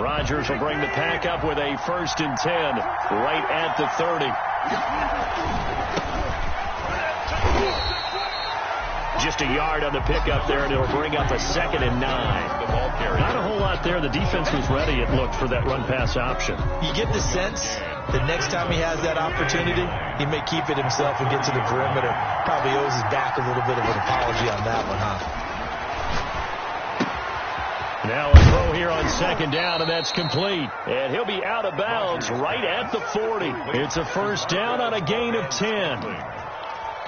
Rodgers will bring the pack up with a 1st and 10 right at the 30. Just a yard on the pickup there, and it'll bring up a 2nd and 9. Not a whole lot there. The defense was ready, it looked, for that run-pass option. You get the sense that next time he has that opportunity, he may keep it himself and get to the perimeter. Probably owes his back a little bit of an apology on that one, huh? Now a throw here on 2nd down, and that's complete. And he'll be out of bounds right at the 40. It's a 1st down on a gain of 10.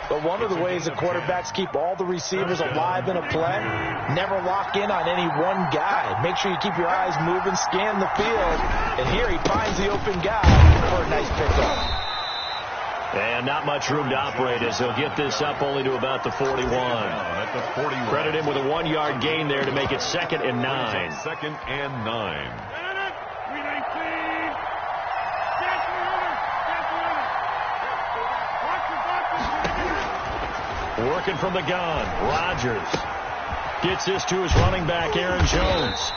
But one of the ways the quarterbacks keep all the receivers alive in a play, never lock in on any one guy. Make sure you keep your eyes moving, scan the field. And here he finds the open guy for a nice pickup. And not much room to operate as he'll get this up only to about the 41. At the 41. Credit him with a 1-yard gain there to make it 2nd and 9. 2nd and 9. Working from the gun. Rodgers gets this to his running back, Aaron Jones.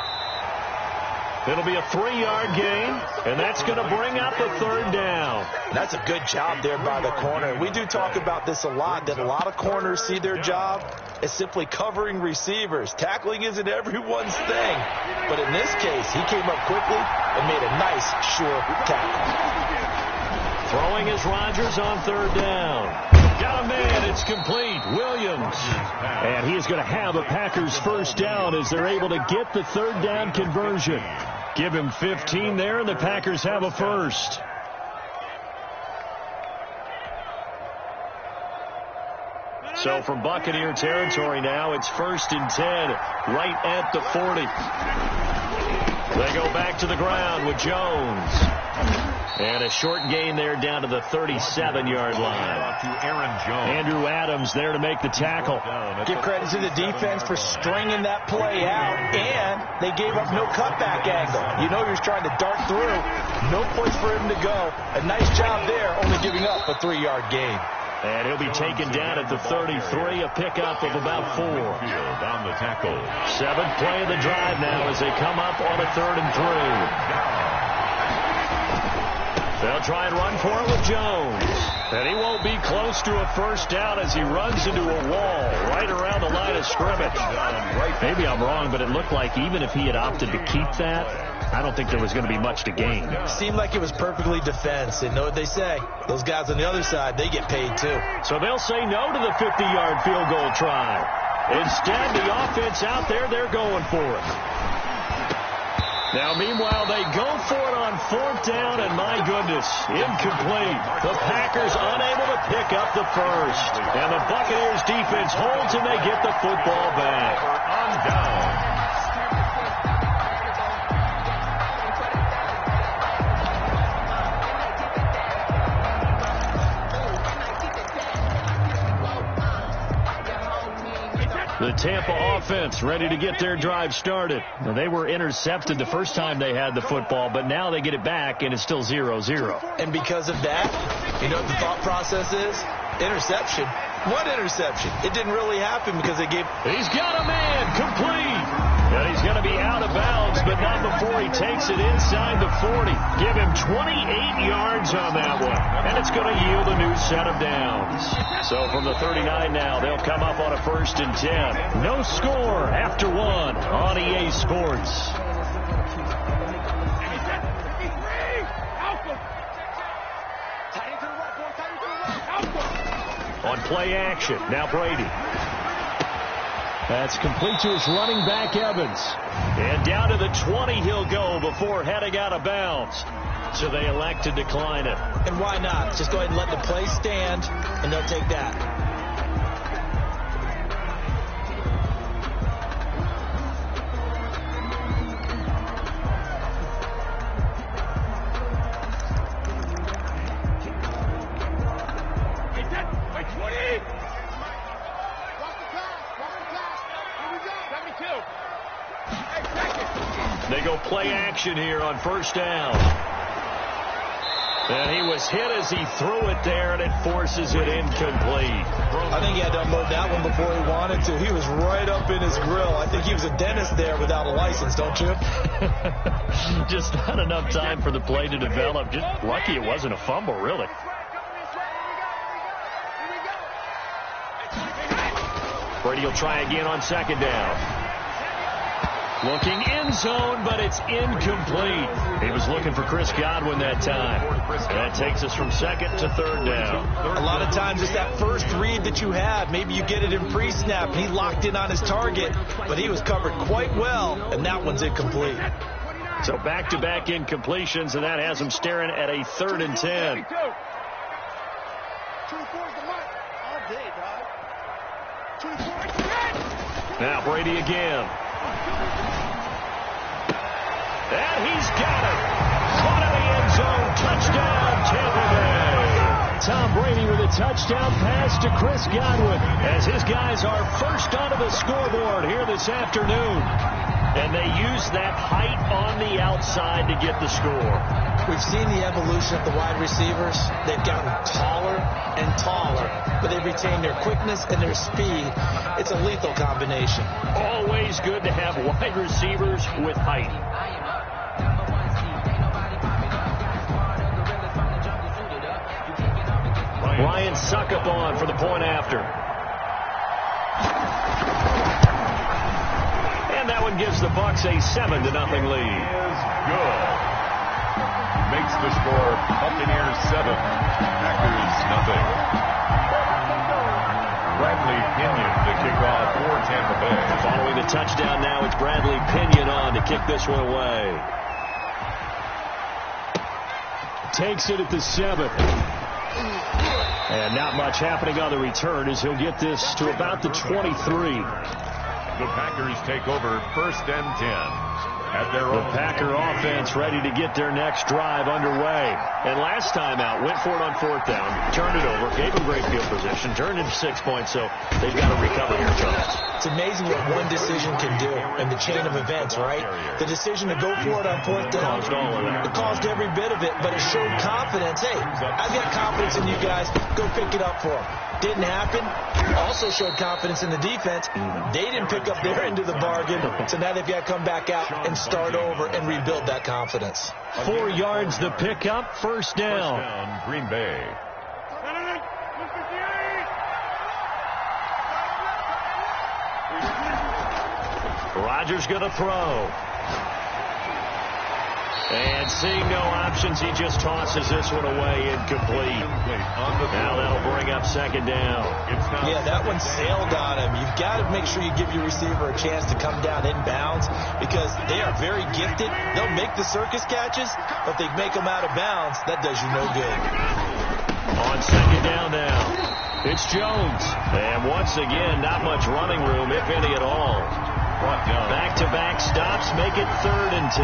It'll be a 3-yard gain, and that's going to bring up the 3rd down. That's a good job there by the corner. We do talk about this a lot, that a lot of corners see their job as simply covering receivers. Tackling isn't everyone's thing. But in this case, he came up quickly and made a nice, sure tackle. Throwing is Rodgers on 3rd down. Got a man. It's complete. Williams. And he is going to have a Packers 1st down as they're able to get the 3rd down conversion. Give him 15 there, and the Packers have a 1st. So from Buccaneer territory now, it's 1st and 10 right at the 40. They go back to the ground with Jones. And a short gain there down to the 37-yard line. To Aaron Jones. Andrew Adams there to make the tackle. Give credit to the defense for stringing that play out, and they gave up no cutback angle. You know you're trying to dart through. No place for him to go. A nice job there, only giving up a 3-yard gain. And he'll be taken down at the 33, a pickup of about 4. On the tackle. 7th play of the drive now as they come up on a 3rd and 3. They'll try and run for it with Jones. And he won't be close to a 1st down as he runs into a wall right around the line of scrimmage. Maybe I'm wrong, but it looked like even if he had opted to keep that, I don't think there was going to be much to gain. Seemed like it was perfectly defense. And know what they say? Those guys on the other side, they get paid too. So they'll say no to the 50-yard field goal try. Instead, the offense out there, they're going for it. Now, meanwhile, they go for it on 4th down, and my goodness, incomplete. The Packers unable to pick up the 1st. And the Buccaneers defense holds, and they get the football back. On down. The Tampa offense ready to get their drive started. Now, they were intercepted the first time they had the football, but now they get it back, and it's still 0-0. And because of that, you know what the thought process is? Interception. What interception? It didn't really happen because they gave... He's got a man. Complete. And he's going to be out of bounds, but not before he takes it inside the 40. Give him 28 yards on that one. And it's going to yield a new set of downs. So from the 39 now, they'll come up on a 1st and 10. No score after 1 on EA Sports. On play action, now Brady. That's complete to his running back, Evans. And down to the 20 he'll go before heading out of bounds. So they elect to decline it. And why not? Just go ahead and let the play stand, and they'll take that. They go play action here on 1st down. And he was hit as he threw it there, and it forces it incomplete. I think he had to unload that one before he wanted to. He was right up in his grill. I think he was a dentist there without a license, don't you? Just not enough time for the play to develop. Just lucky it wasn't a fumble, really. Brady will try again on second down. Looking end zone, but it's incomplete. He was looking for Chris Godwin that time. And that takes us from second to third down. A lot of times it's that first read that you have. Maybe you get it in pre-snap, and he locked in on his target, but he was covered quite well, and that one's incomplete. So back-to-back incompletions, and that has him staring at a 3rd and 10. Now Brady again. And he's got it. Caught in the end zone. Touchdown, Tampa Bay. Tom Brady with a touchdown pass to Chris Godwin as his guys are first onto the scoreboard here this afternoon. And they use that height on the outside to get the score. We've seen the evolution of the wide receivers. They've gotten taller and taller, but they've retained their quickness and their speed. It's a lethal combination. Always good to have wide receivers with height. Ryan Suckup on for the point after. And that one gives the Bucs a 7-0 lead. Is good. Makes the score Buccaneers 7, Packers nothing. Bradley Pinion to kick off for Tampa Bay. Following the touchdown now, it's Bradley Pinion on to kick this one away. Takes it at the 7. And not much happening on the return as he'll get this to about the 23. The Packers take over 1st and 10. At their The Packer offense ready to get their next drive underway. And last time out, went for it on 4th down, turned it over, gave them great field position, turned into 6 points, so they've got to recover here, Charles. It's amazing what one decision can do in the chain of events, right? The decision to go for it on 4th down, Caused all of that. it caused every bit of it, but it showed confidence. Hey, I've got confidence in you guys. Go pick it up for them. Didn't happen. Also showed confidence in the defense. They didn't pick up their end of the bargain, so now they've got to come back out and start over and rebuild that confidence. 4 yards the pickup, 1st down. Green Bay. Rodgers going to throw. And seeing no options, he just tosses this one away incomplete. Now that'll bring up 2nd down. Yeah, that one sailed on him. You've got to make sure you give your receiver a chance to come down inbounds because they are very gifted. They'll make the circus catches, but they make them out of bounds. That does you no good. On 2nd down now, it's Jones. And once again, not much running room, if any at all. Back-to-back stops make it 3rd and 10.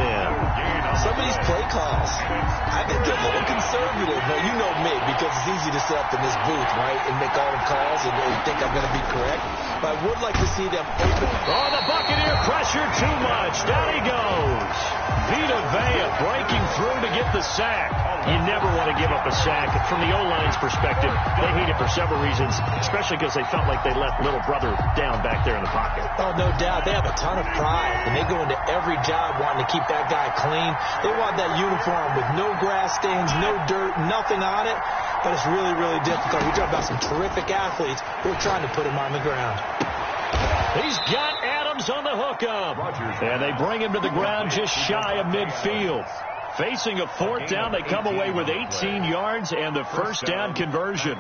Some of these play calls, I think they're a little conservative. Now, you know me, because it's easy to sit up in this booth, right, and make all the calls and think I'm going to be correct. But I would like to see them open. Oh, the Buccaneer pressure too much. Down he goes. Vita Vea breaking through to get the sack. You never want to give up a sack. From the O-line's perspective, they hate it for several reasons, especially because they felt like they left little brother down back there in the pocket. Oh, no doubt. They have a ton of pride, and they go into every job wanting to keep that guy clean. They want that uniform with no grass stains, no dirt, nothing on it. But it's really, really difficult. We talk about some terrific athletes who are trying to put him on the ground. He's got Adams on the hookup. And they bring him to the ground just shy of midfield. Facing a 4th down, they come away with 18 yards and the 1st down conversion.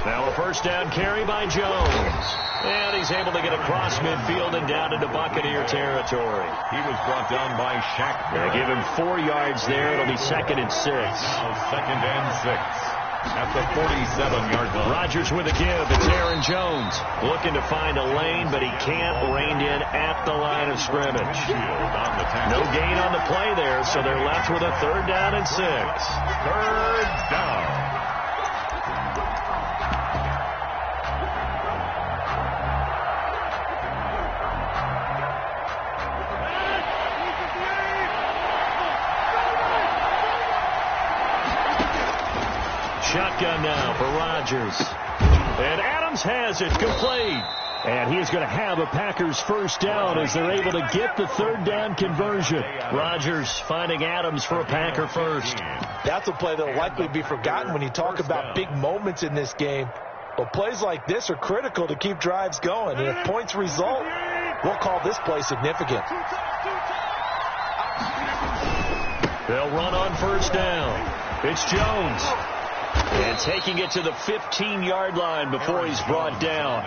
Now a 1st down carry by Jones. And he's able to get across midfield and down into Buccaneer territory. He was brought down by Shaq. They give him 4 yards there. It'll be 2nd and 6. Now 2nd and 6. At the 47-yard line. Rodgers with a give. It's Aaron Jones looking to find a lane, but he can't. Reined in at the line of scrimmage. No gain on the play there, so they're left with a 3rd down and 6. 3rd down. Shotgun now for Rodgers. And Adams has it complete. And he is going to have a Packers first down as they're able to get the third down conversion. Rodgers finding Adams for a Packer first. That's a play that will likely be forgotten when you talk about big moments in this game. But plays like this are critical to keep drives going. And if points result, we'll call this play significant. They'll run on first down. It's Jones. And taking it to the 15-yard line before he's brought down.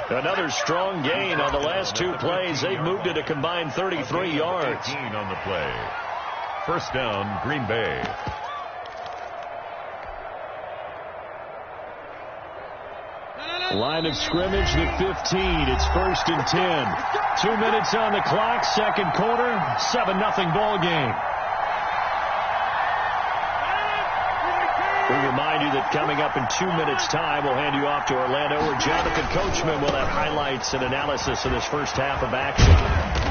Another strong gain on the last two plays. They've moved it a combined 33 yards. 18 on the play. First down, Green Bay. Line of scrimmage, the 15. It's 1st and 10. 2 minutes on the clock, second quarter, 7-0 ball game. We remind you that coming up in 2 minutes' time, we'll hand you off to Orlando, where Jonathan Coachman will have highlights and analysis of this first half of action.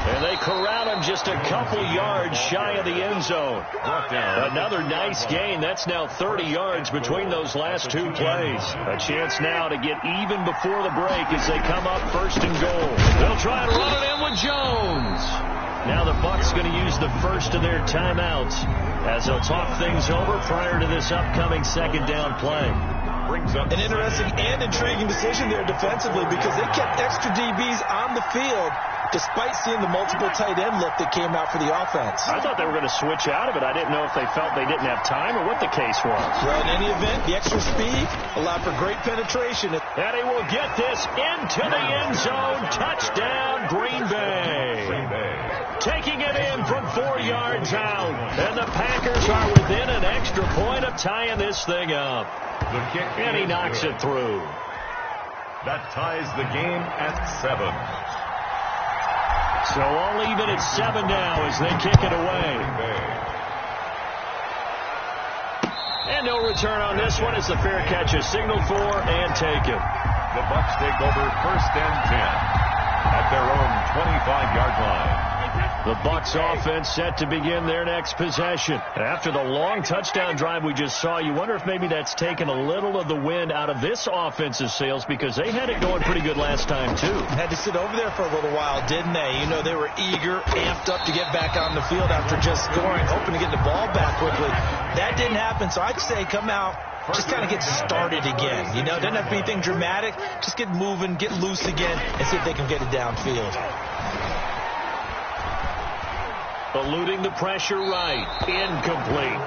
And they corral him just a couple yards shy of the end zone. Another nice gain. That's now 30 yards between those last two plays. A chance now to get even before the break as they come up 1st and goal. They'll try and run it in with Jones. Now the Bucs going to use the first of their timeouts as they'll talk things over prior to this upcoming second down play. An interesting and intriguing decision there defensively because they kept extra DBs on the field despite seeing the multiple tight end look that came out for the offense. I thought they were going to switch out of it. I didn't know if they felt they didn't have time or what the case was. Well, in any event, the extra speed allowed for great penetration. And he will get this into the end zone. Touchdown, Green Bay. Taking it in from 4 yards out. And the Packers are within an extra point of tying this thing up. The kick, and he knocks it through. That ties the game at 7. So all even at 7 now as they kick it away. And no return on this one as the fair catch is signaled for and taken. The Bucs take over 1st and 10 at their own 25-yard line. The Bucs offense set to begin their next possession. After the long touchdown drive we just saw, you wonder if maybe that's taken a little of the wind out of this offense's sails because they had it going pretty good last time, too. Had to sit over there for a little while, didn't they? You know, they were eager, amped up to get back on the field after just scoring, hoping to get the ball back quickly. That didn't happen, so I'd say come out, just kind of get started again. You know, doesn't have to be anything dramatic. Just get moving, get loose again, and see if they can get it downfield. Eluding the pressure right. Incomplete.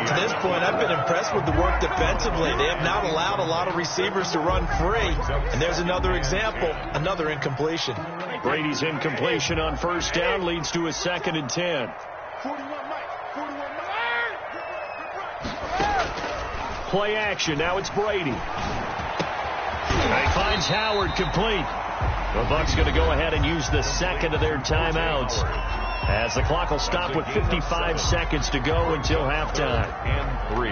To this point, I've been impressed with the work defensively. They have not allowed a lot of receivers to run free. And there's another example, another incompletion. Brady's incompletion on first down leads to a 2nd and 10. Play action. Now it's Brady. He finds Howard complete. The Bucs going to go ahead and use the second of their timeouts as the clock will stop with 55 seconds to go until halftime. And 3.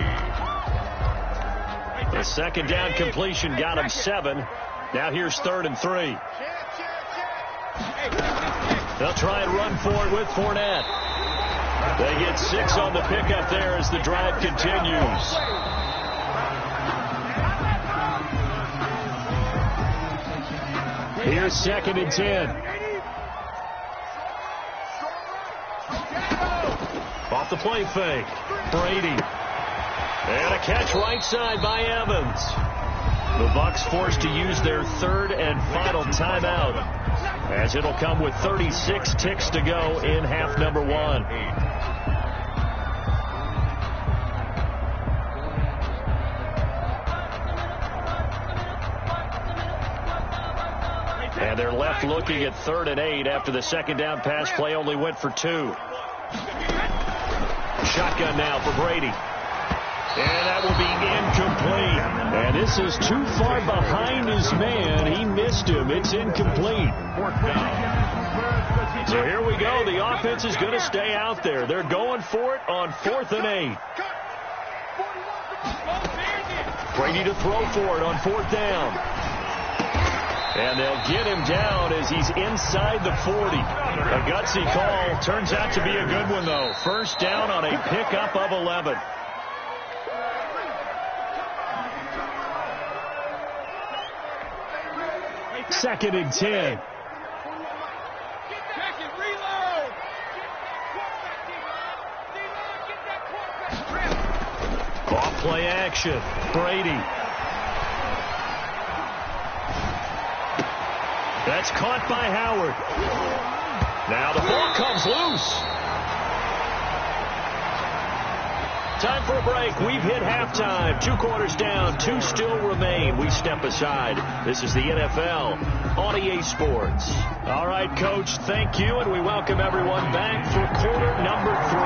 The second down completion got him 7. Now here's 3rd and 3. They'll try and run for it with Fournette. They get 6 on the pickup there as the drive continues. Here's 2nd and 10. Off the play fake. Brady. And a catch right side by Evans. The Bucs forced to use their 3rd and final timeout as it'll come with 36 ticks to go in half number 1. And they're left looking at 3rd and 8 after the second down pass play only went for 2. Shotgun now for Brady. And that will be incomplete. And this is too far behind his man. He missed him. It's incomplete. So here we go. The offense is going to stay out there. They're going for it on 4th and 8. Brady to throw for it on 4th down. And they'll get him down as he's inside the 40. A gutsy call. Turns out to be a good one, though. First down on a pickup of 11. 2nd and 10. Off play action. Brady. That's caught by Howard. Now the ball comes loose. Time for a break. We've hit halftime. 2 quarters down. 2 still remain. We step aside. This is the NFL on EA Sports. All right, Coach, thank you, and we welcome everyone back for quarter number 3.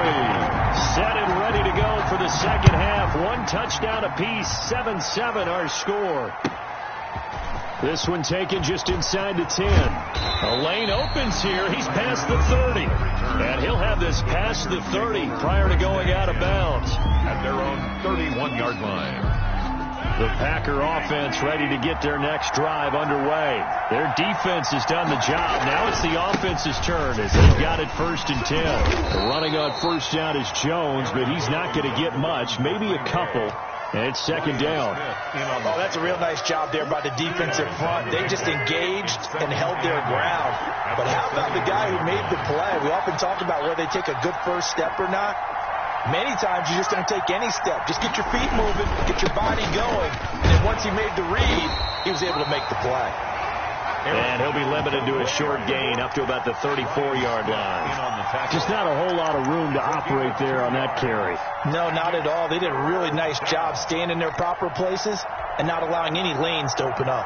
Set and ready to go for the second half. 1 touchdown apiece. 7-7 our score. This one taken just inside the 10. A lane opens here. He's past the 30. And he'll have this past the 30 prior to going out of bounds. At their own 31-yard line. The Packer offense ready to get their next drive underway. Their defense has done the job. Now it's the offense's turn as they've got it 1st and 10. Running on 1st down is Jones, but he's not going to get much, maybe a couple. And it's 2nd down. Oh, that's a real nice job there by the defensive front. They just engaged and held their ground. But how about the guy who made the play? We often talk about whether they take a good first step or not. Many times you just don't take any step. Just get your feet moving, get your body going. And then once he made the read, he was able to make the play. And he'll be limited to a short gain up to about the 34-yard line. Just not a whole lot of room to operate there on that carry. No, not at all. They did a really nice job staying in their proper places and not allowing any lanes to open up.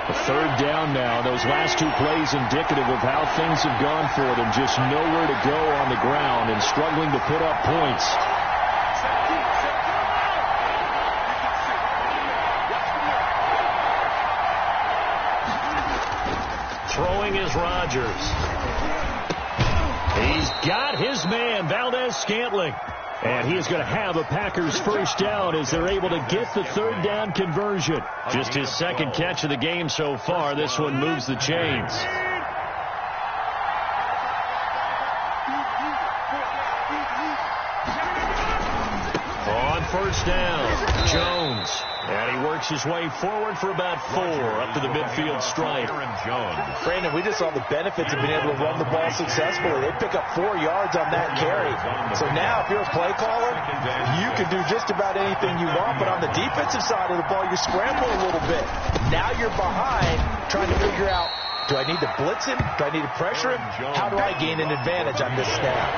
A 3rd down now. Those last 2 plays indicative of how things have gone for them. Just nowhere to go on the ground and struggling to put up points. Throwing is Rodgers. He's got his man, Valdez-Scantling. And he is going to have a Packers 1st down as they're able to get the 3rd down conversion. Just his 2nd catch of the game so far. This one moves the chains. On 1st down, Jones. And he works his way forward for about 4 up to the midfield stripe. Brandon, we just saw the benefits of being able to run the ball successfully. They pick up 4 yards on that carry. So now if you're a play caller, you can do just about anything you want. But on the defensive side of the ball, you're scrambling a little bit. Now you're behind trying to figure out, do I need to blitz him? Do I need to pressure him? How do I gain an advantage on this snap?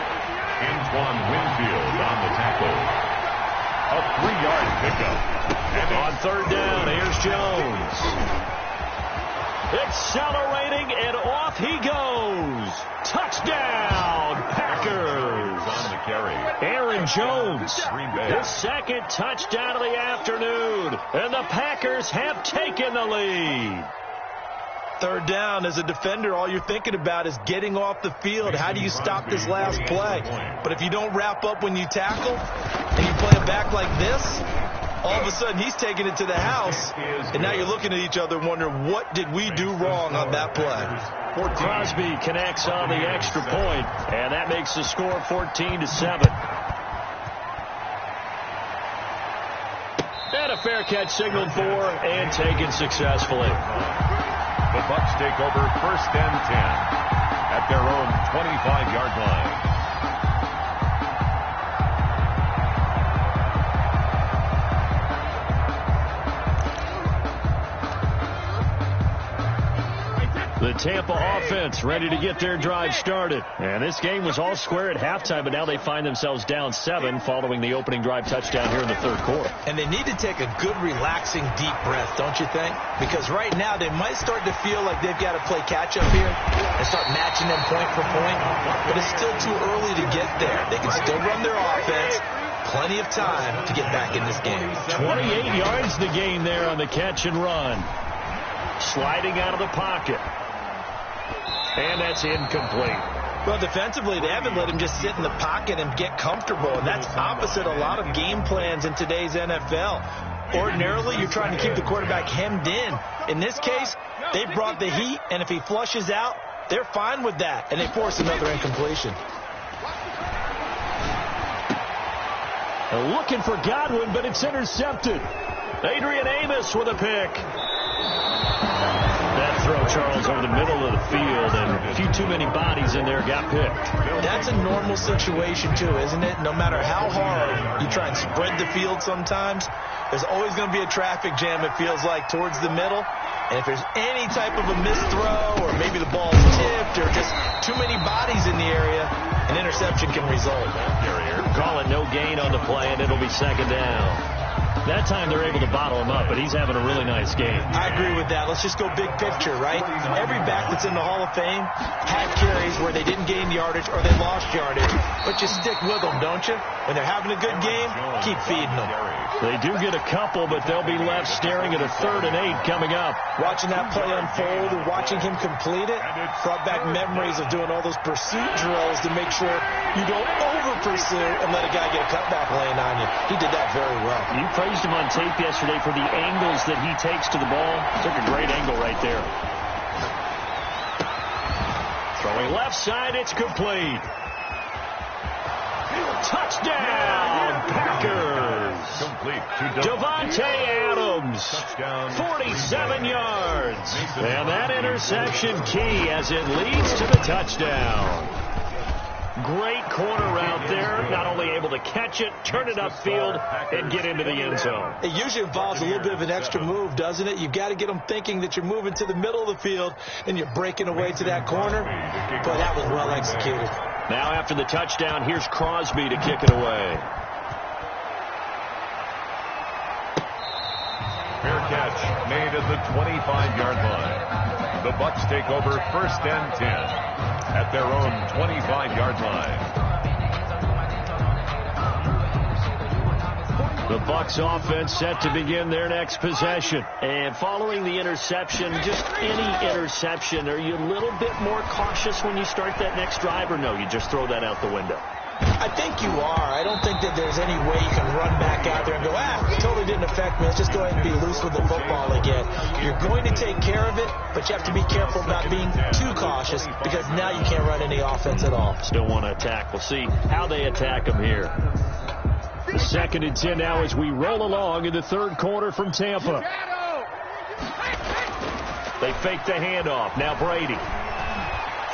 Antoine Winfield on the tackle. A 3-yard pickup. And on 3rd down, here's Jones. Accelerating, and off he goes. Touchdown, Packers. On the carry. Aaron Jones, his 2nd touchdown of the afternoon. And the Packers have taken the lead. 3rd down, as a defender, all you're thinking about is getting off the field. How do you stop this last play? But if you don't wrap up when you tackle and you play it back like this, all of a sudden he's taking it to the house, and now you're looking at each other and wondering, what did we do wrong on that play? Crosby connects on the extra point, and that makes the score 14-7. And a fair catch signaled for and taken successfully. The Bucs take over 1st and 10 at their own 25-yard line. The Tampa offense ready to get their drive started. And this game was all square at halftime, but now they find themselves down 7 following the opening drive touchdown here in the 3rd quarter. And they need to take a good, relaxing, deep breath, don't you think? Because right now they might start to feel like they've got to play catch-up here and start matching them point for point. But it's still too early to get there. They can still run their offense. Plenty of time to get back in this game. 28 yards the gain there on the catch and run. Sliding out of the pocket. And that's incomplete. Well, defensively, they haven't let him just sit in the pocket and get comfortable, and that's opposite a lot of game plans in today's NFL. Ordinarily, you're trying to keep the quarterback hemmed in. In this case, they brought the heat, and if he flushes out, they're fine with that, and they force another incompletion. Looking for Godwin, but it's intercepted. Adrian Amos with a pick. That throw, Charles, over the middle of the field, and a few too many bodies in there got picked. That's a normal situation, too, isn't it? No matter how hard you try and spread the field sometimes, there's always going to be a traffic jam, it feels like, towards the middle. And if there's any type of a missed throw, or maybe the ball's tipped, or just too many bodies in the area, an interception can result. Call it no gain on the play, and it'll be second down. That time they're able to bottle him up, but he's having a really nice game. I agree with that. Let's just go big picture, right? Every back that's in the Hall of Fame had carries where they didn't gain yardage or they lost yardage, but you stick with them, don't you? When they're having a good game, keep feeding them. They do get a couple, but they'll be left staring at a 3rd and 8 coming up. Watching that play unfold and watching him complete it brought back memories of doing all those pursuit drills to make sure you don't over-pursue and let a guy get a cutback lane on you. He did that very well. You praised him on tape yesterday for the angles that he takes to the ball. Took a great angle right there. Throwing left side, it's complete. Touchdown, Packers. Complete to Davante Adams, 47 yards. And that interception key as it leads to the touchdown. Great corner route there. Not only able to catch it, turn it upfield, and get into the end zone. It usually involves a little bit of an extra move, doesn't it? You've got to get them thinking that you're moving to the middle of the field and you're breaking away to that corner. But that was well executed. Now after the touchdown, here's Crosby to kick it away. Fair catch made at the 25-yard line. The Bucks take over 1st and 10 at their own 25-yard line. The Bucks offense set to begin their next possession. And following the interception, just any interception, are you a little bit more cautious when you start that next drive, or no, you just throw that out the window? I think you are. I don't think that there's any way you can run back out there and go, it totally didn't affect me. Let's just go ahead and be loose with the football again. You're going to take care of it, but you have to be careful about being too cautious because now you can't run any offense at all. Still want to attack. We'll see how they attack them here. 2nd and 10 now as we roll along in the 3rd quarter from Tampa. They fake the handoff. Now Brady.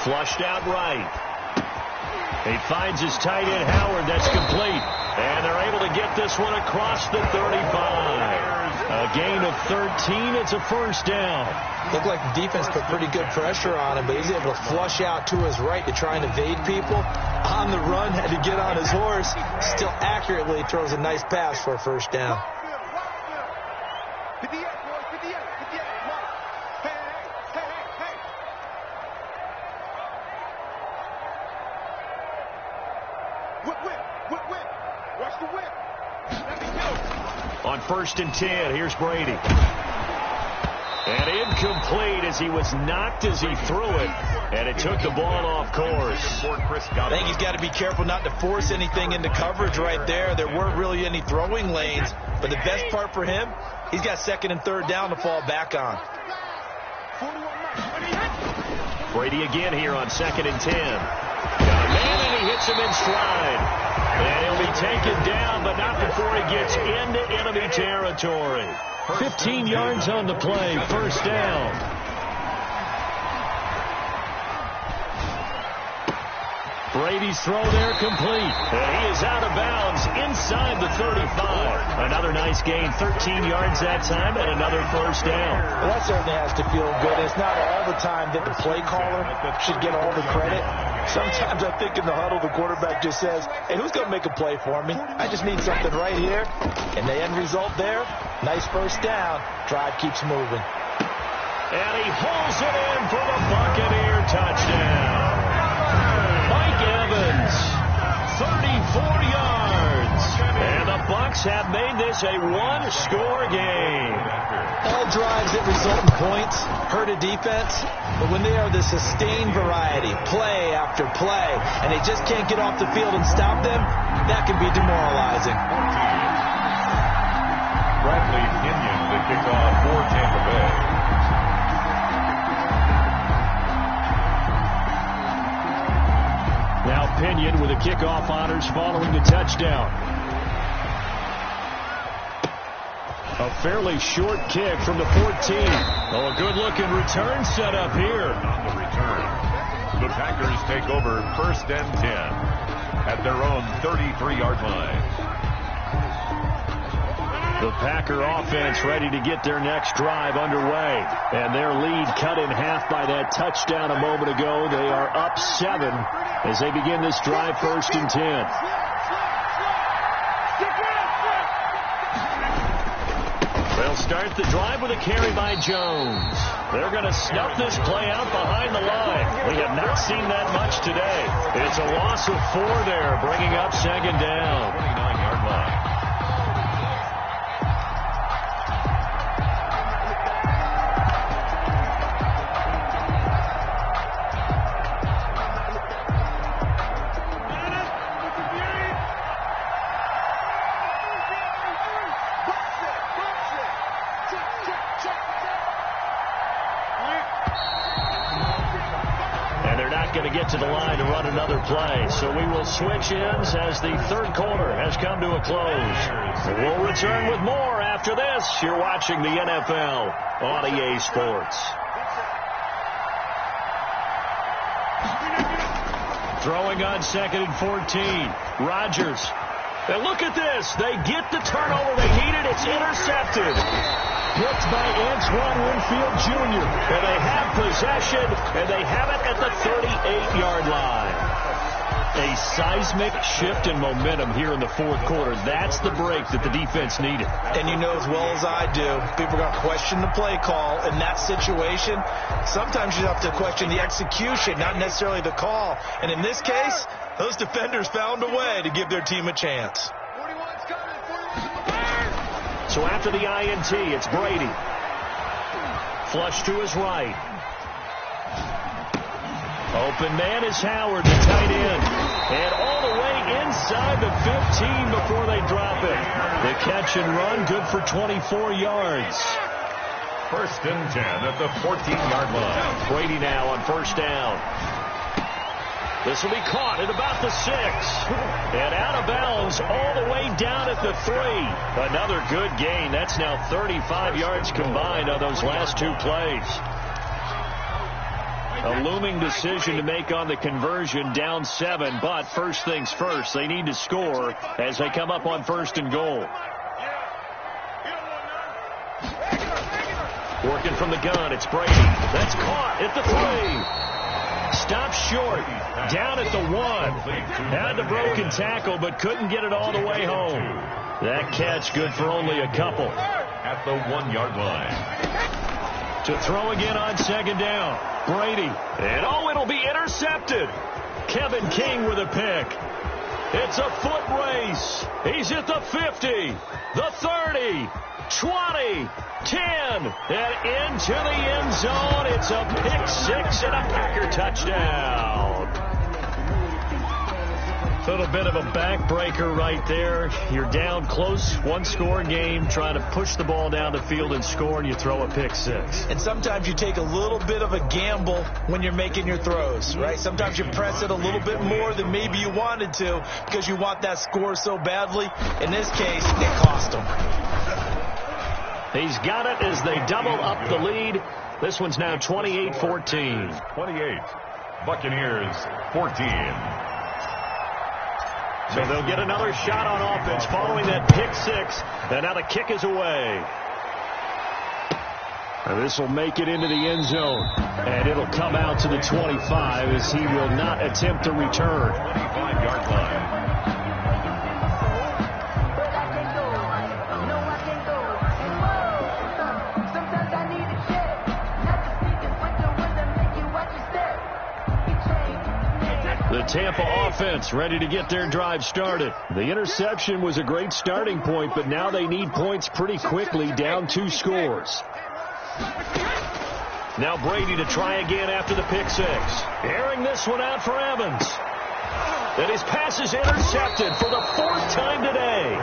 Flushed out right. He finds his tight end, Howard. That's complete. And they're able to get this one across the 35. A gain of 13. It's a 1st down. Looked like the defense put pretty good pressure on him, but he's able to flush out to his right to try and evade people. On the run, had to get on his horse. Still accurately throws a nice pass for a 1st down. On 1st and 10, here's Brady. And incomplete as he was knocked as he threw it. And it took the ball off course. I think he's got to be careful not to force anything into coverage right there. There weren't really any throwing lanes. But the best part for him, he's got 2nd and 3rd down to fall back on. Brady again here on 2nd and 10. Got a man and he hits him in stride. And he'll be taken down, but not before he gets into enemy territory. 15 yards on the play, 1st down. Brady's throw there complete. And he is out of bounds inside the 35. Another nice gain, 13 yards that time, and another 1st down. Well, that certainly has to feel good. It's not all the time that the play caller should get all the credit. Sometimes I think in the huddle, the quarterback just says, hey, who's going to make a play for me? I just need something right here. And the end result there, nice 1st down. Drive keeps moving. And he hauls it in for the Buccaneer touchdown. Mike Evans, 34 yards. And the Bucks have made this a 1-score game. All drives that result in points hurt a defense, but when they are the sustained variety, play after play, and they just can't get off the field and stop them, that can be demoralizing. Bradley Pinion, the kickoff for Tampa Bay. Now Pinion with the kickoff honors following the touchdown. A fairly short kick from the 14. Oh, a good-looking return set up here. On the return, the Packers take over 1st and 10 at their own 33-yard line. The Packer offense ready to get their next drive underway. And their lead cut in half by that touchdown a moment ago. They are up 7 as they begin this drive 1st and 10. They'll start the drive with a carry by Jones. They're going to snuff this play out behind the line. We have not seen that much today. It's a loss of 4 there, bringing up 2nd down. 29-yard line. Going to get to the line to run another play. So we will switch ends as the 3rd quarter has come to a close. We'll return with more after this. You're watching the NFL on EA Sports. Throwing on 2nd and 14. Rodgers. And look at this. They get the turnover they needed. It's intercepted. Picked by Antoine Winfield Jr. And they have possession, and they have it at the 38-yard line. A seismic shift in momentum here in the 4th quarter. That's the break that the defense needed. And you know as well as I do, people are going to question the play call in that situation. Sometimes you have to question the execution, not necessarily the call. And in this case, those defenders found a way to give their team a chance. So after the INT, it's Brady. Flush to his right. Open man is Howard, the tight end. And all the way inside the 15 before they drop it. The catch and run, good for 24 yards. 1st and 10 at the 14-yard line. Brady now on 1st down. This will be caught at about the 6. And out of bounds all the way down at the 3. Another good gain. That's now 35 yards combined on those last 2 plays. A looming decision to make on the conversion, down 7. But first things first, they need to score as they come up on 1st and goal. Working from the gun, it's Brady. That's caught at the 3. Stopped short, down at the 1. Had the broken tackle, but couldn't get it all the way home. That catch good for only a couple. At the 1-yard line. To throw again on 2nd down. Brady. And it'll be intercepted. Kevin King with a pick. It's a foot race. He's at the 50, the 30, 20, 10, and into the end zone. It's a pick 6 and a Packer touchdown. A little bit of a backbreaker right there. You're down close, 1-score game, trying to push the ball down the field and score, and you throw a pick 6. And sometimes you take a little bit of a gamble when you're making your throws, right? Sometimes you press it a little bit more than maybe you wanted to because you want that score so badly. In this case, it cost them. He's got it as they double up the lead. This one's now 28-14. 28. Buccaneers 14. So they'll get another shot on offense following that pick 6. And now the kick is away. And this will make it into the end zone. And it'll come out to the 25 as he will not attempt a return. 25-yard line. The Tampa offense ready to get their drive started. The interception was a great starting point, but now they need points pretty quickly, down 2 scores. Now Brady to try again after the pick 6. Airing this one out for Evans. And his pass is intercepted for the 4th time today.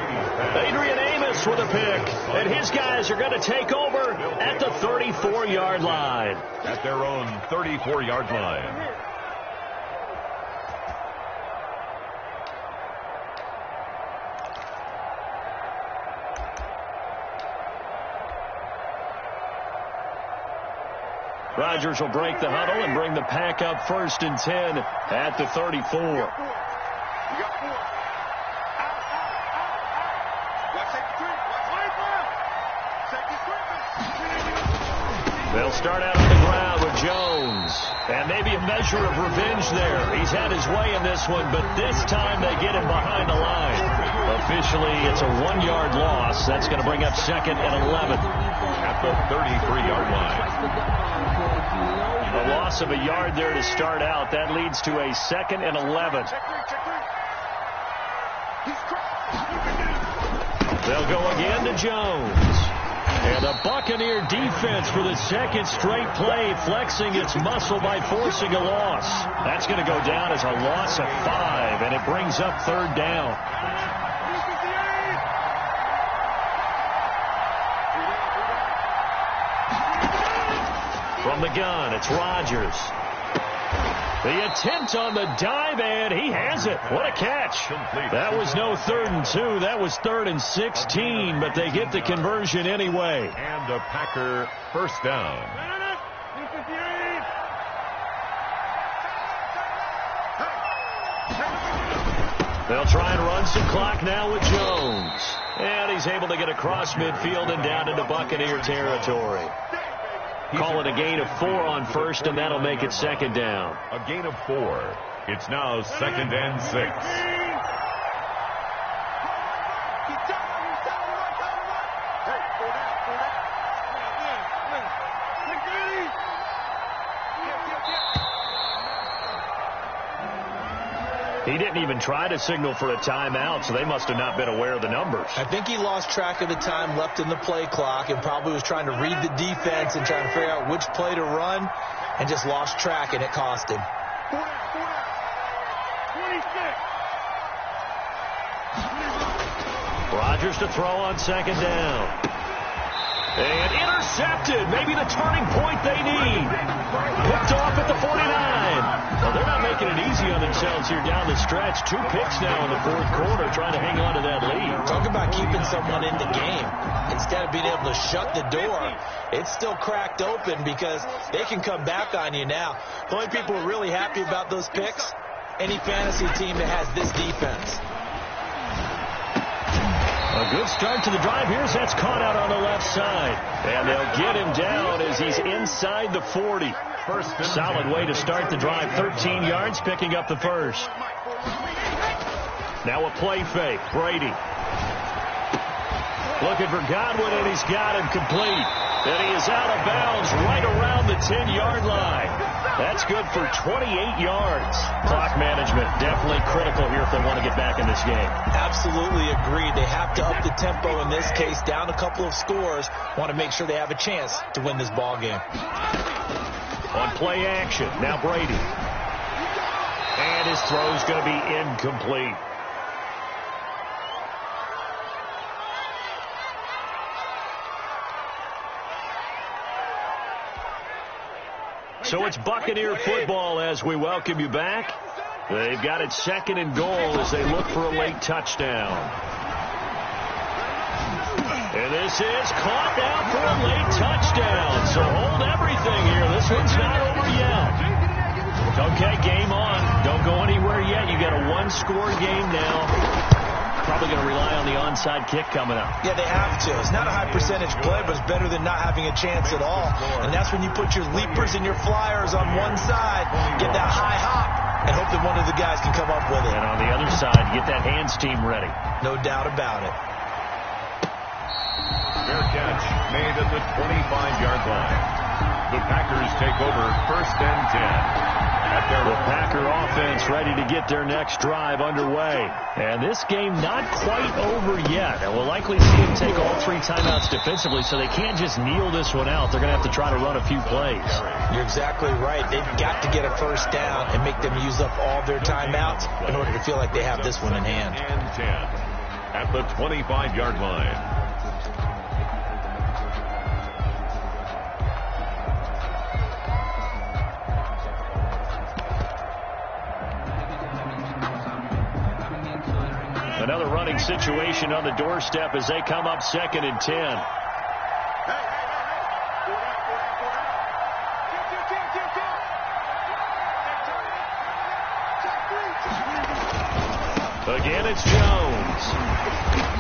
Adrian Amos with a pick. And his guys are going to take over at the 34-yard line. At their own 34-yard line. Rodgers will break the huddle and bring the Pack up 1st and 10 at the 34. They'll start out on the ground with Jones. And maybe a measure of revenge there. He's had his way in this one, but this time they get him behind the line. Officially, it's a 1-yard loss. That's going to bring up 2nd and 11. At the 33-yard line. A loss of a yard there to start out. That leads to a 2nd and 11. They'll go again to Jones. And the Buccaneer defense for the 2nd straight play, flexing its muscle by forcing a loss. That's going to go down as a loss of 5, and it brings up 3rd down. From the gun, it's Rodgers. The attempt on the dive, and he has it. What a catch. That was no 3rd and 2. That was 3rd and 16, but they get the conversion anyway. And a Packer 1st down. They'll try and run some clock now with Jones. And he's able to get across midfield and down into Buccaneer territory. Call it a gain of 4 on 1st, and that'll make it 2nd down. A gain of 4. It's now 2nd and 6. He didn't even try to signal for a timeout, so they must have not been aware of the numbers. I think he lost track of the time left in the play clock and probably was trying to read the defense and trying to figure out which play to run and just lost track, and it cost him. Rodgers to throw on 2nd down. And intercepted. Maybe the turning point they need. Picked off at the 49. Well, they're not making it easy on themselves here down the stretch. 2 picks now in the 4th quarter, trying to hang on to that lead. Talk about keeping someone in the game. Instead of being able to shut the door, it's still cracked open because they can come back on you now. The only people who are really happy about those picks, any fantasy team that has this defense. A good start to the drive. Here's that's caught out on the left side. And they'll get him down as he's inside the 40. Solid way to start the drive. 13 yards, picking up the 1st. Now a play fake. Brady. Looking for Godwin, and he's got him complete. And he is out of bounds right around the 10-yard line. That's good for 28 yards. Clock management definitely critical here if they want to get back in this game. Absolutely agreed. They have to up the tempo in this case, down a couple of scores. Want to make sure they have a chance to win this ball game. On play action, now Brady. And his throw's going to be incomplete. So it's Buccaneer football as we welcome you back. They've got it 2nd and goal as they look for a late touchdown. And this is caught out for a late touchdown. So hold everything here. This one's not over yet. Okay, game on. Don't go anywhere yet. You got a 1-score game now. Probably going to rely on the onside kick coming up. Yeah, they have to. It's not a high percentage play, but it's better than not having a chance at all. And that's when you put your leapers and your flyers on one side, get that high hop, and hope that one of the guys can come up with it. And on the other side, get that hands team ready. No doubt about it. Fair catch made at the 25-yard line. The Packers take over 1st and 10. The Packer offense ready to get their next drive underway. And this game not quite over yet. And we'll likely see them take all 3 timeouts defensively, so they can't just kneel this one out. They're going to have to try to run a few plays. You're exactly right. They've got to get a 1st down and make them use up all their timeouts in order to feel like they have this one in hand. And 10 at the 25-yard line. Another running situation on the doorstep as they come up 2nd and 10. Again, it's Jones.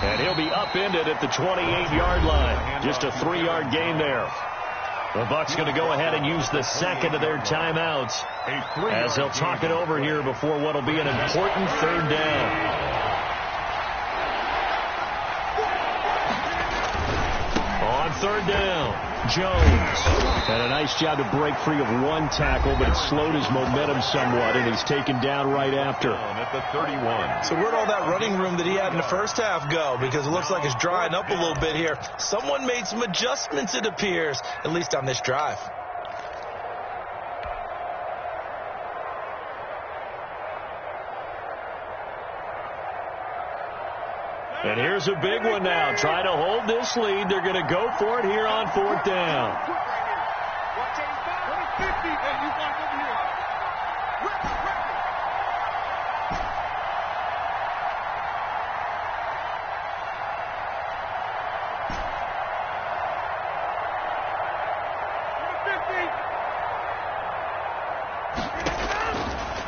And he'll be upended at the 28-yard line. Just a 3-yard gain there. The Bucs going to go ahead and use the second of their timeouts as they'll talk it over here before what will be an important third down. On third down, Jones had a nice job to break free of one tackle, but it slowed his momentum somewhat, and he's taken down right after. At the 31. So where'd all that running room that he had in the first half go? Because it looks like it's drying up a little bit here. Someone made some adjustments, it appears, at least on this drive. And here's a big one now. Try to hold this lead. They're going to go for it here on fourth down.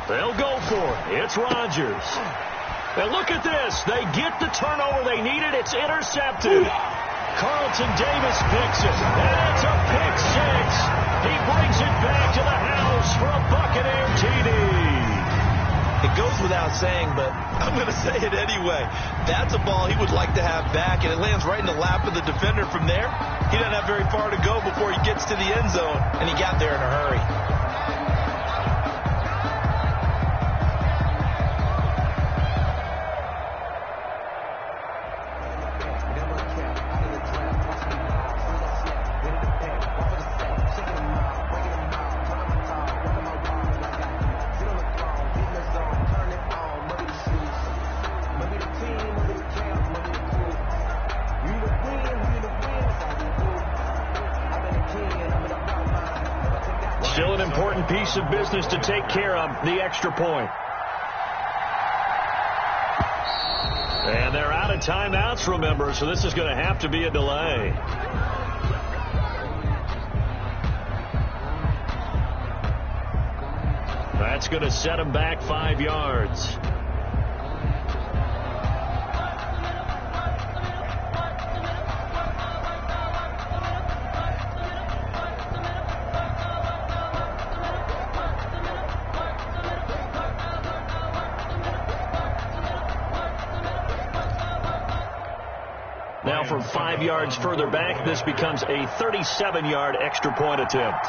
They'll go for it. It's Rodgers. And look at this. They get the turnover they needed. It's intercepted. Carlton Davis picks it. And it's a pick six. He brings it back to the house for a Buccaneer TD. It goes without saying, but I'm going to say it anyway. That's a ball he would like to have back, and it lands right in the lap of the defender from there. He doesn't have very far to go before he gets to the end zone, and he got there in a hurry. Still an important piece of business to take care of, the extra point. And they're out of timeouts, remember, so this is going to have to be a delay. That's going to set them back 5 yards. Now from 5 yards further back, this becomes a 37-yard extra point attempt.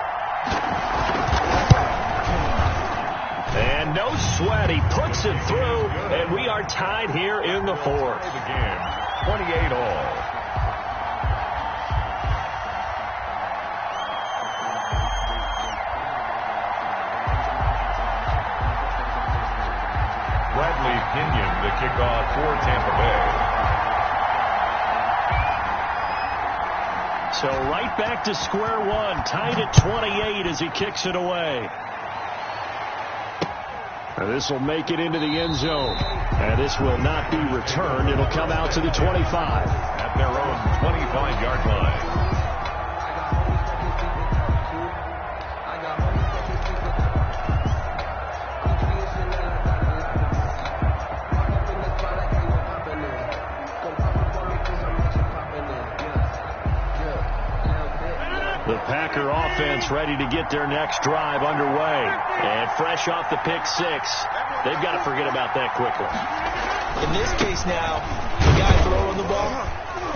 And no sweat, he puts it through, and we are tied here in the fourth. The game, 28 all. Bradley Pinion, the kickoff for Tampa Bay. So right back to square one, tied at 28 as he kicks it away. And this will make it into the end zone. And this will not be returned. It'll come out to the 25. At their own 25-yard line. The Packer offense ready to get their next drive underway. And fresh off the pick six, they've got to forget about that quickly. In this case now, the guy throwing the ball,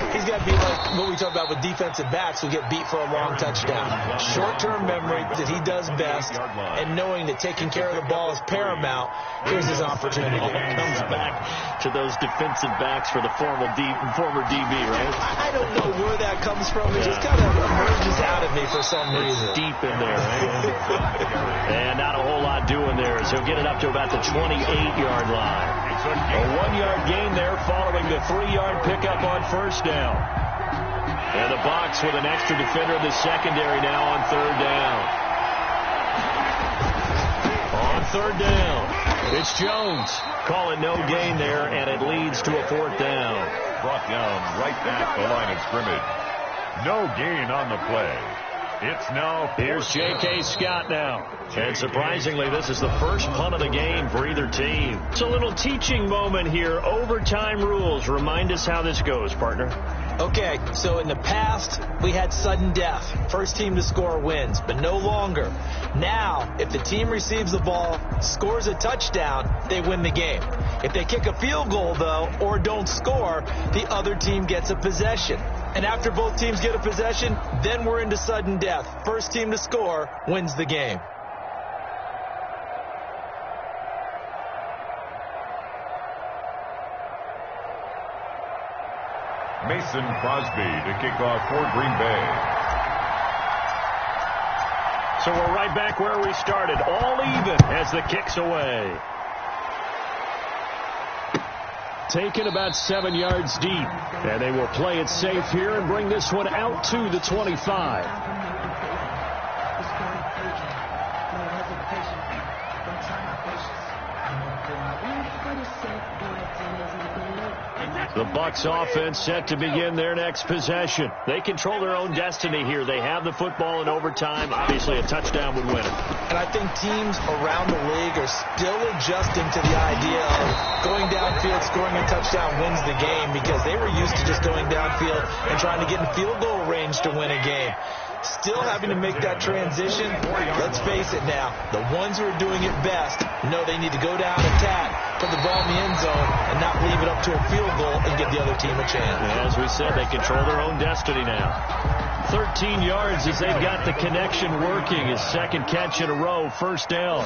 he's got to be like what we talk about with defensive backs who get beat for a long touchdown. Short-term memory that he does best, and knowing that taking care of the ball is paramount, here's his opportunity. Comes back to those defensive backs for the former DB, right? I don't know where that comes from. It just kind of emerges out of me for some reason. Deep in there, right? And not a whole lot doing there, so he'll get it up to about the 28-yard line. A 1-yard gain there following the 3-yard pickup on first down. And the Bucs with an extra defender in the secondary now on third down. On third down, it's Jones. Call it no gain there, and it leads to a fourth down. Brought down right at the line of scrimmage. No gain on the play. It's now Here's J.K. Scott now. And surprisingly, this is the first punt of the game for either team. It's a little teaching moment here. Overtime rules. Remind us how this goes, partner. Okay, so in the past, we had sudden death. First team to score wins, but no longer. Now, if the team receives the ball, scores a touchdown, they win the game. If they kick a field goal, though, or don't score, the other team gets a possession. And after both teams get a possession, then we're into sudden death. First team to score wins the game. Mason Crosby to kick off for Green Bay. So we're right back where we started, all even as the kick's away. Taken about 7 yards deep, and they will play it safe here and bring this one out to the 25. The Bucs offense set to begin their next possession. They control their own destiny here. They have the football in overtime. Obviously, a touchdown would win it. And I think teams around the league are still adjusting to the idea of going downfield, scoring a touchdown wins the game, because they were used to just going downfield and trying to get in field goal range to win a game. Still having to make that transition. Let's face it now, the ones who are doing it best know they need to go down, attack, put the ball in the end zone, and not leave it up to a field goal and give the other team a chance. As we said, they control their own destiny now. 13 yards as they've got the connection working. His second catch in a row, first down.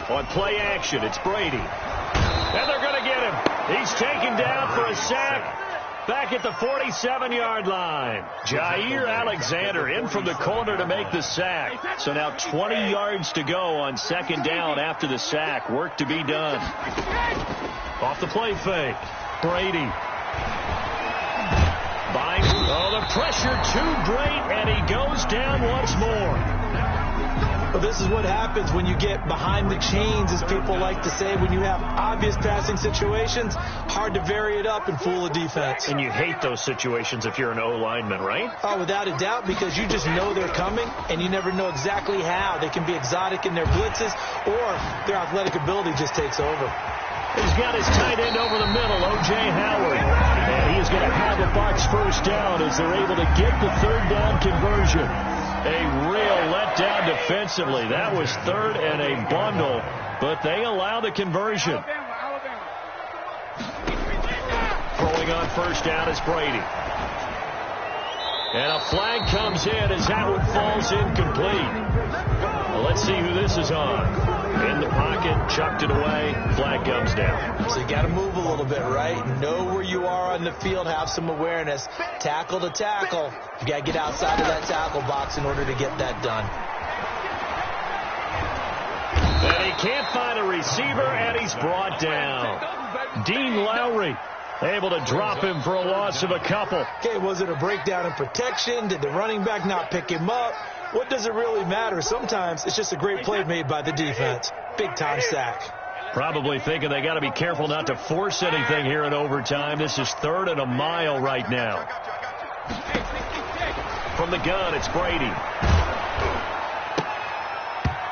On play action, it's Brady. And they're going to get him. He's taken down for a sack. Back at the 47-yard line. Jair Alexander in from the corner to make the sack. So now 20 yards to go on second down after the sack. Work to be done. Off the play fake. Brady. Oh, the pressure too great, and he goes down once more. Well, this is what happens when you get behind the chains, as people like to say. When you have obvious passing situations, hard to vary it up and fool a defense. And you hate those situations if you're an O-lineman, right? Oh, without a doubt, because you just know they're coming, and you never know exactly how. They can be exotic in their blitzes, or their athletic ability just takes over. He's got his tight end over the middle, O.J. Howard. And he is going to have a Bucs first down as they're able to get the third down conversion. A real letdown defensively. That was third and a bundle, but they allow the conversion. Throwing on first down is Brady. And a flag comes in as that one falls incomplete. Well, let's see who this is on. In the pocket, chucked it away, flag comes down. So you got to move a little bit, right? Know where you are on the field, have some awareness. Tackle to tackle. You got to get outside of that tackle box in order to get that done. And he can't find a receiver, and he's brought down. Dean Lowry able to drop him for a loss of a couple. Okay, was it a breakdown in protection? Did the running back not pick him up? What does it really matter? Sometimes it's just a great play made by the defense. Big-time sack. Probably thinking they got to be careful not to force anything here in overtime. This is third and a mile right now. From the gun, it's Brady.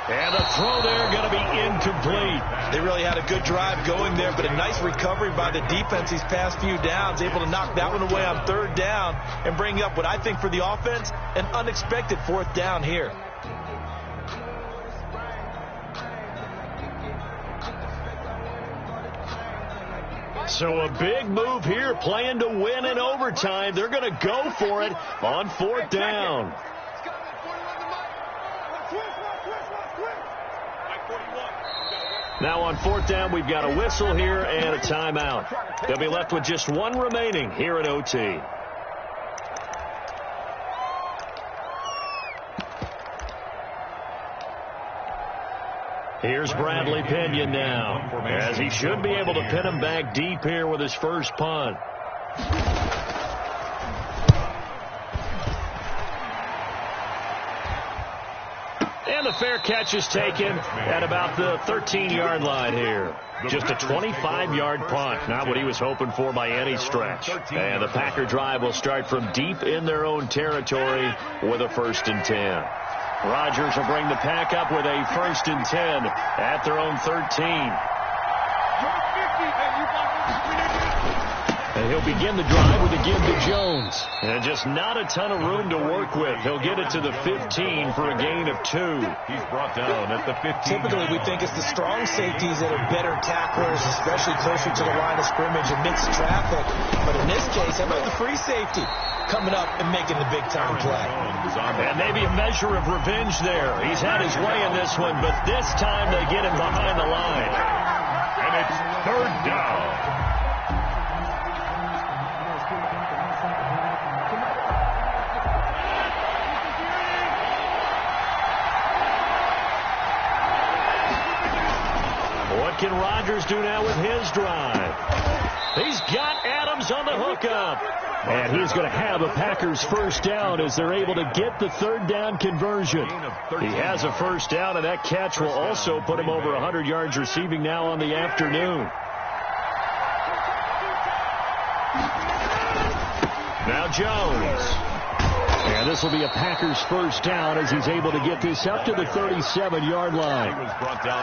And the throw there going to be incomplete. They really had a good drive going there, but a nice recovery by the defense these past few downs, able to knock that one away on third down and bring up what I think for the offense, an unexpected fourth down here. So a big move here, playing to win in overtime. They're going to go for it on fourth down. Now on fourth down, we've got a whistle here and a timeout. They'll be left with just one remaining here at OT. Here's Bradley Pinion now, as he should be able to pin him back deep here with his first punt. And the fair catch is taken at about the 13-yard line here. Just a 25-yard punt, not what he was hoping for by any stretch. And the Packer drive will start from deep in their own territory with a 1st and 10. Rodgers will bring the Pack up with a 1st and 10 at their own 13. And he'll begin the drive with a give to Jones. And just not a ton of room to work with. He'll get it to the 15 for a gain of 2. He's brought down at the 15. Typically, we think it's the strong safeties that are better tacklers, especially closer to the line of scrimmage amidst traffic. But in this case, how about the free safety coming up and making the big-time play? And maybe a measure of revenge there. He's had his way in this one, but this time they get him behind the line. And it's 3rd down. What can Rodgers do now with his drive? He's got Adams on the hookup. And he's going to have a Packers 1st down as they're able to get the 3rd down conversion. He has a 1st down, and that catch will also put him over 100 yards receiving now on the afternoon. Now Jones. And this will be a Packers 1st down as he's able to get this up to the 37-yard line.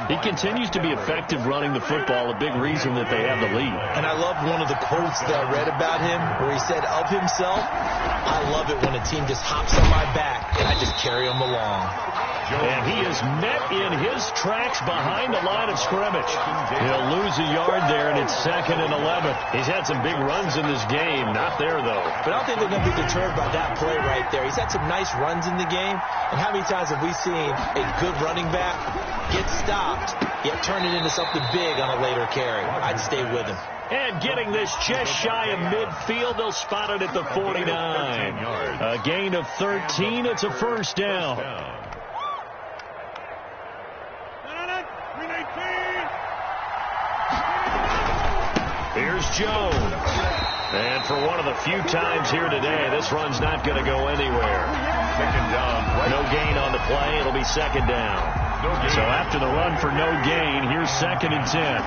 He continues to be effective running the football, a big reason that they have the lead. And I love one of the quotes that I read about him where he said of himself, I love it when a team just hops on my back and I just carry them along. And he is met in his tracks behind the line of scrimmage. He'll lose a yard there, and it's 2nd and 11. He's had some big runs in this game. Not there, though. But I don't think they're going to be deterred by that play right there. He's had some nice runs in the game. And how many times have we seen a good running back get stopped, yet turn it into something big on a later carry? I'd stay with him. And getting this just shy of midfield, they'll spot it at the 49. A gain of 13. It's a 1st down. Here's Jones. And for one of the few times here today, this run's not going to go anywhere. 2nd down. No gain on the play. It'll be 2nd down. So after the run for no gain, here's 2nd and 10.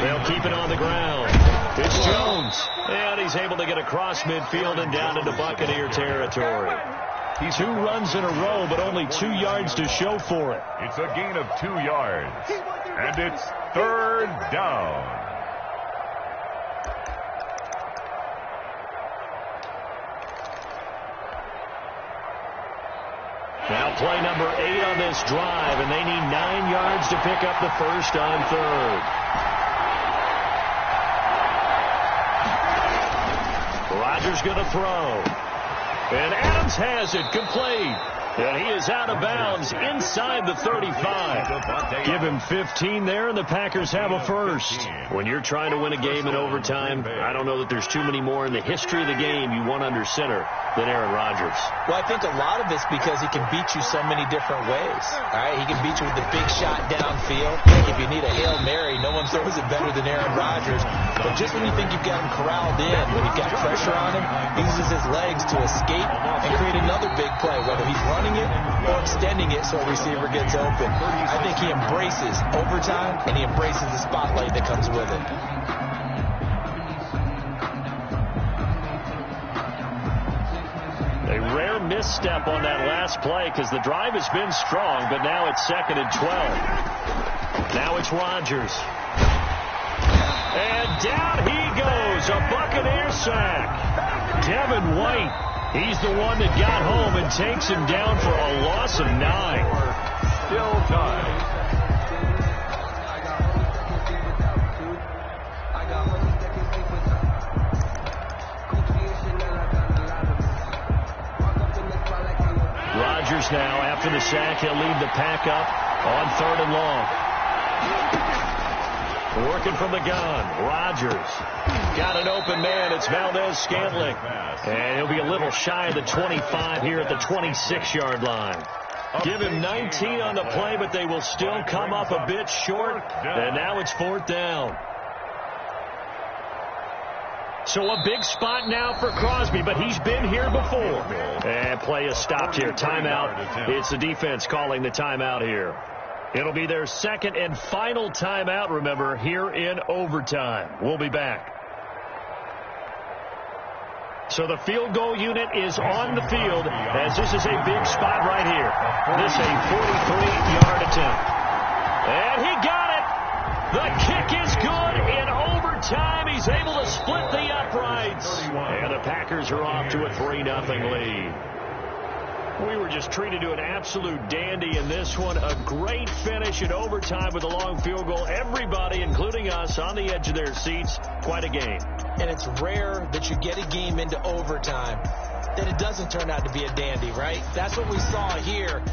They'll keep it on the ground. It's Jones. And he's able to get across midfield and down into Buccaneer territory. 2 runs in a row, but only 2 yards to show for it. It's a gain of 2 yards. And it's 3rd down. Now play number 8 on this drive, and they need 9 yards to pick up the 1st on 3rd. Rodgers going to throw. And Adams has it complete. And he is out of bounds inside the 35. Give him 15 there, and the Packers have a 1st. When you're trying to win a game in overtime, I don't know that there's too many more in the history of the game you want under center than Aaron Rodgers. Well, I think a lot of it's because he can beat you so many different ways. All right, he can beat you with the big shot downfield. If you need a Hail Mary, no one throws it better than Aaron Rodgers. But just when you think you've got him corralled in, when you've got pressure on him, he uses his legs to escape and create another big play, whether he's running it or extending it so a receiver gets open. I think he embraces overtime, and he embraces the spotlight that comes with it. A rare misstep on that last play because the drive has been strong, but now it's 2nd and 12. Now it's Rodgers. And down he goes, a Buccaneer sack. Devin White, he's the one that got home and takes him down for a loss of 9. Still tied. Rodgers now, after the sack, he'll lead the Pack up on 3rd and long. Working from the gun, Rodgers. Got an open man, it's Valdez-Scantling. And he'll be a little shy of the 25 here at the 26-yard line. Give him 19 on the play, but they will still come up a bit short. And now it's 4th down. So a big spot now for Crosby, but he's been here before. And play is stopped here. Timeout. It's the defense calling the timeout here. It'll be their second and final timeout, remember, here in overtime. We'll be back. So the field goal unit is on the field as this is a big spot right here. This a 43-yard attempt. And he got it. The kick is good in overtime. He's able to split the uprights. And the Packers are off to a 3-0 lead. We were just treated to an absolute dandy in this one. A great finish in overtime with a long field goal. Everybody, including us, on the edge of their seats. Quite a game. And it's rare that you get a game into overtime that it doesn't turn out to be a dandy, right? That's what we saw here.